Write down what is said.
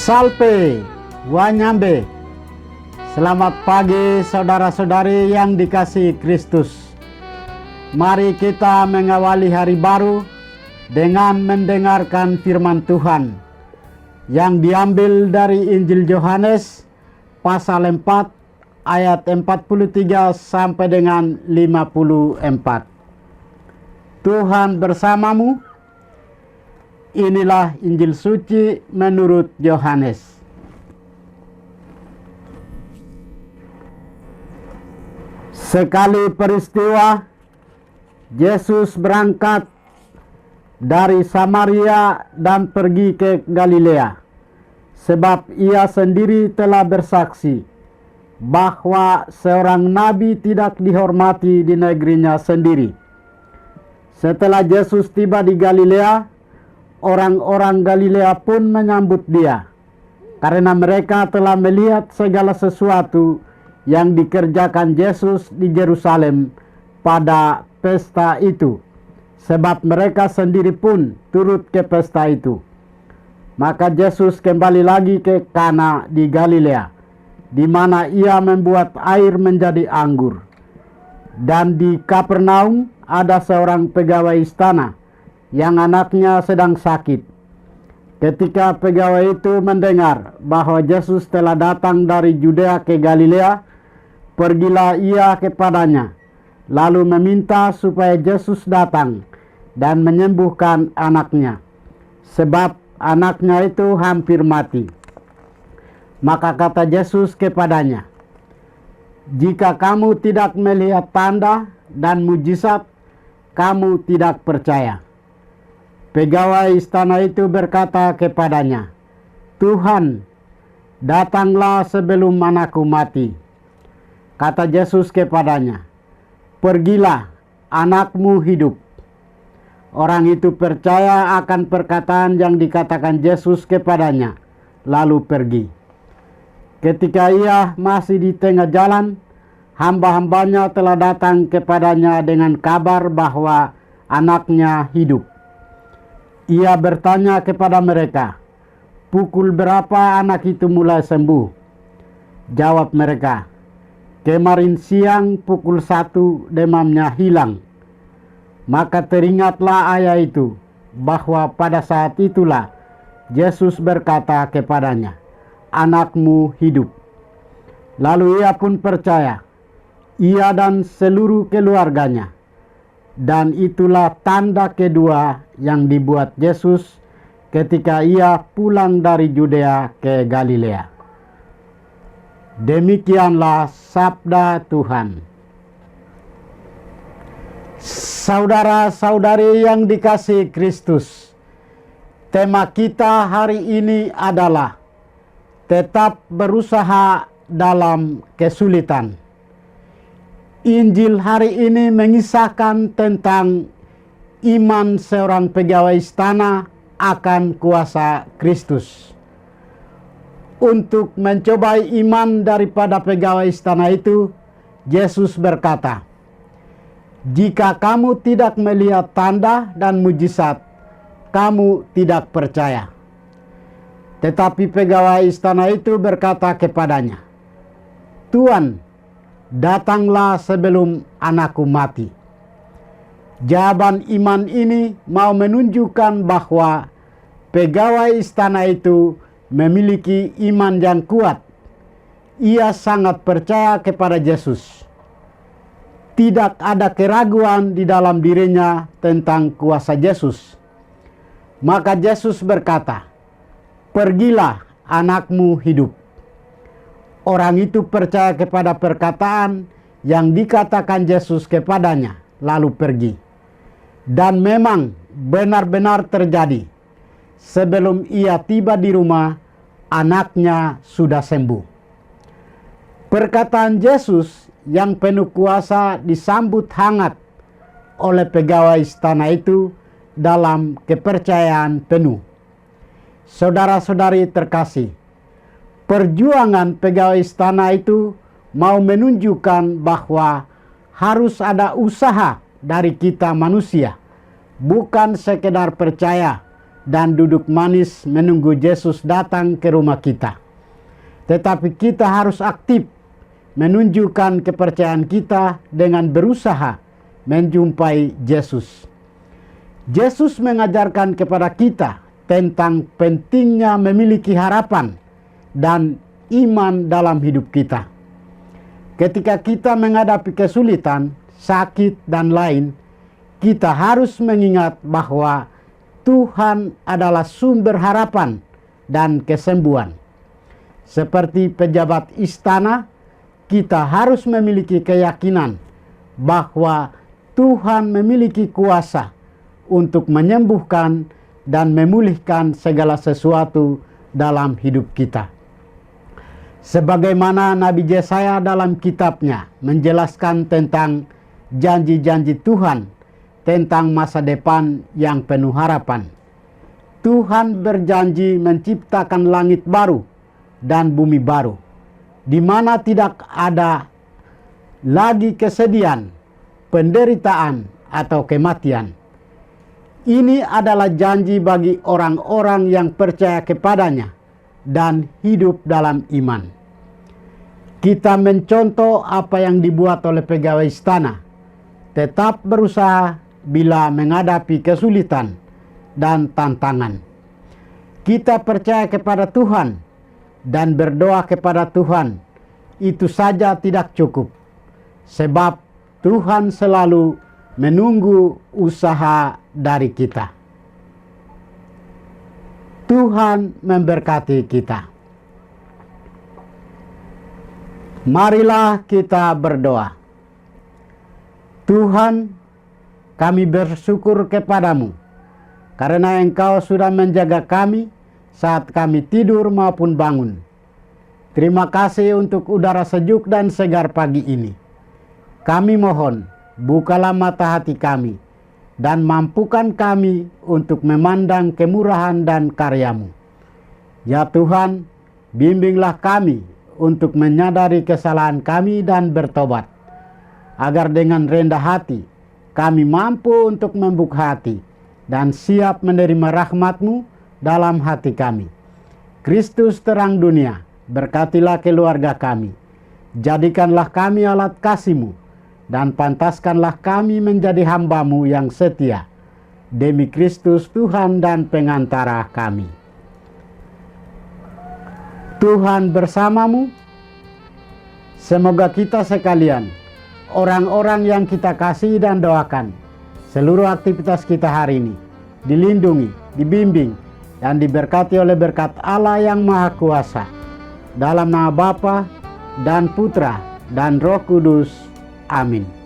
Salpe Wanyambe. Selamat pagi saudara-saudari yang dikasihi Kristus. Mari kita mengawali hari baru dengan mendengarkan firman Tuhan yang diambil dari Injil Yohanes pasal 4 ayat 43 sampai dengan 54. Tuhan bersamamu. Inilah Injil suci menurut Yohanes. Sekali peristiwa, Yesus berangkat dari Samaria dan pergi ke Galilea, sebab ia sendiri telah bersaksi bahwa seorang nabi tidak dihormati di negerinya sendiri. Setelah Yesus tiba di Galilea, orang-orang Galilea pun menyambut dia, karena mereka telah melihat segala sesuatu yang dikerjakan Yesus di Yerusalem pada pesta itu, sebab mereka sendiri pun turut ke pesta itu. Maka Yesus kembali lagi ke Kana di Galilea, di mana ia membuat air menjadi anggur. Dan di Kapernaum ada seorang pegawai istana yang anaknya sedang sakit. Ketika pegawai itu mendengar bahwa Yesus telah datang dari Yudea ke Galilea, pergilah ia kepadanya, lalu meminta supaya Yesus datang dan menyembuhkan anaknya, sebab anaknya itu hampir mati. Maka kata Yesus kepadanya, "Jika kamu tidak melihat tanda dan mujizat, kamu tidak percaya." Pegawai istana itu berkata kepadanya, "Tuhan, datanglah sebelum anakku mati." Kata Yesus kepadanya, "Pergilah, anakmu hidup." Orang itu percaya akan perkataan yang dikatakan Yesus kepadanya, lalu pergi. Ketika ia masih di tengah jalan, hamba-hambanya telah datang kepadanya dengan kabar bahwa anaknya hidup. Ia bertanya kepada mereka, "Pukul berapa anak itu mulai sembuh?" Jawab mereka, "Kemarin siang pukul 1 demamnya hilang." Maka teringatlah ayah itu bahwa pada saat itulah Yesus berkata kepadanya, "Anakmu hidup." Lalu ia pun percaya, ia dan seluruh keluarganya. Dan itulah tanda kedua yang dibuat Yesus ketika ia pulang dari Yudea ke Galilea. Demikianlah sabda Tuhan. Saudara-saudari yang dikasihi Kristus, tema kita hari ini adalah tetap berusaha dalam kesulitan. Injil hari ini mengisahkan tentang iman seorang pegawai istana akan kuasa Kristus. Untuk mencobai iman daripada pegawai istana itu, Yesus berkata, "Jika kamu tidak melihat tanda dan mujizat, kamu tidak percaya." Tetapi pegawai istana itu berkata kepadanya, "Tuan, datanglah sebelum anakku mati." Jawaban iman ini mau menunjukkan bahwa pegawai istana itu memiliki iman yang kuat. Ia sangat percaya kepada Yesus. Tidak ada keraguan di dalam dirinya tentang kuasa Yesus. Maka Yesus berkata, "Pergilah, anakmu hidup." Orang itu percaya kepada perkataan yang dikatakan Yesus kepadanya, lalu pergi. Dan memang benar-benar terjadi. Sebelum ia tiba di rumah, anaknya sudah sembuh. Perkataan Yesus yang penuh kuasa disambut hangat oleh pegawai istana itu dalam kepercayaan penuh. Saudara-saudari terkasih, perjuangan pegawai istana itu mau menunjukkan bahwa harus ada usaha dari kita manusia, bukan sekedar percaya dan duduk manis menunggu Yesus datang ke rumah kita. Tetapi kita harus aktif menunjukkan kepercayaan kita dengan berusaha menjumpai Yesus. Yesus mengajarkan kepada kita tentang pentingnya memiliki harapan dan iman dalam hidup kita. Ketika kita menghadapi kesulitan, sakit, dan lain, kita harus mengingat bahwa Tuhan adalah sumber harapan dan kesembuhan. Seperti pejabat istana, kita harus memiliki keyakinan bahwa Tuhan memiliki kuasa untuk menyembuhkan dan memulihkan segala sesuatu dalam hidup kita. Sebagaimana Nabi Yesaya dalam kitabnya menjelaskan tentang janji-janji Tuhan tentang masa depan yang penuh harapan. Tuhan berjanji menciptakan langit baru dan bumi baru, di mana tidak ada lagi kesedihan, penderitaan, atau kematian. Ini adalah janji bagi orang-orang yang percaya kepadanya dan hidup dalam iman. Kita mencontoh apa yang dibuat oleh pegawai istana, tetap berusaha bila menghadapi kesulitan dan tantangan. Kita percaya kepada Tuhan dan berdoa kepada Tuhan, itu saja tidak cukup, sebab Tuhan selalu menunggu usaha dari kita. Tuhan memberkati kita. Marilah kita berdoa. Tuhan, kami bersyukur kepadamu karena Engkau sudah menjaga kami saat kami tidur maupun bangun. Terima kasih untuk udara sejuk dan segar pagi ini. Kami mohon, bukalah mata hati kami dan mampukan kami untuk memandang kemurahan dan karya-Mu. Ya Tuhan, bimbinglah kami untuk menyadari kesalahan kami dan bertobat, agar dengan rendah hati kami mampu untuk membuka hati dan siap menerima rahmat-Mu dalam hati kami. Kristus terang dunia, berkatilah keluarga kami. Jadikanlah kami alat kasih-Mu dan pantaskanlah kami menjadi hamba-Mu yang setia. Demi Kristus Tuhan dan pengantara kami. Tuhan bersamamu. Semoga kita sekalian, orang-orang yang kita kasih dan doakan, seluruh aktivitas kita hari ini dilindungi, dibimbing, dan diberkati oleh berkat Allah yang Maha Kuasa. Dalam nama Bapa dan Putra dan Roh Kudus. Amin.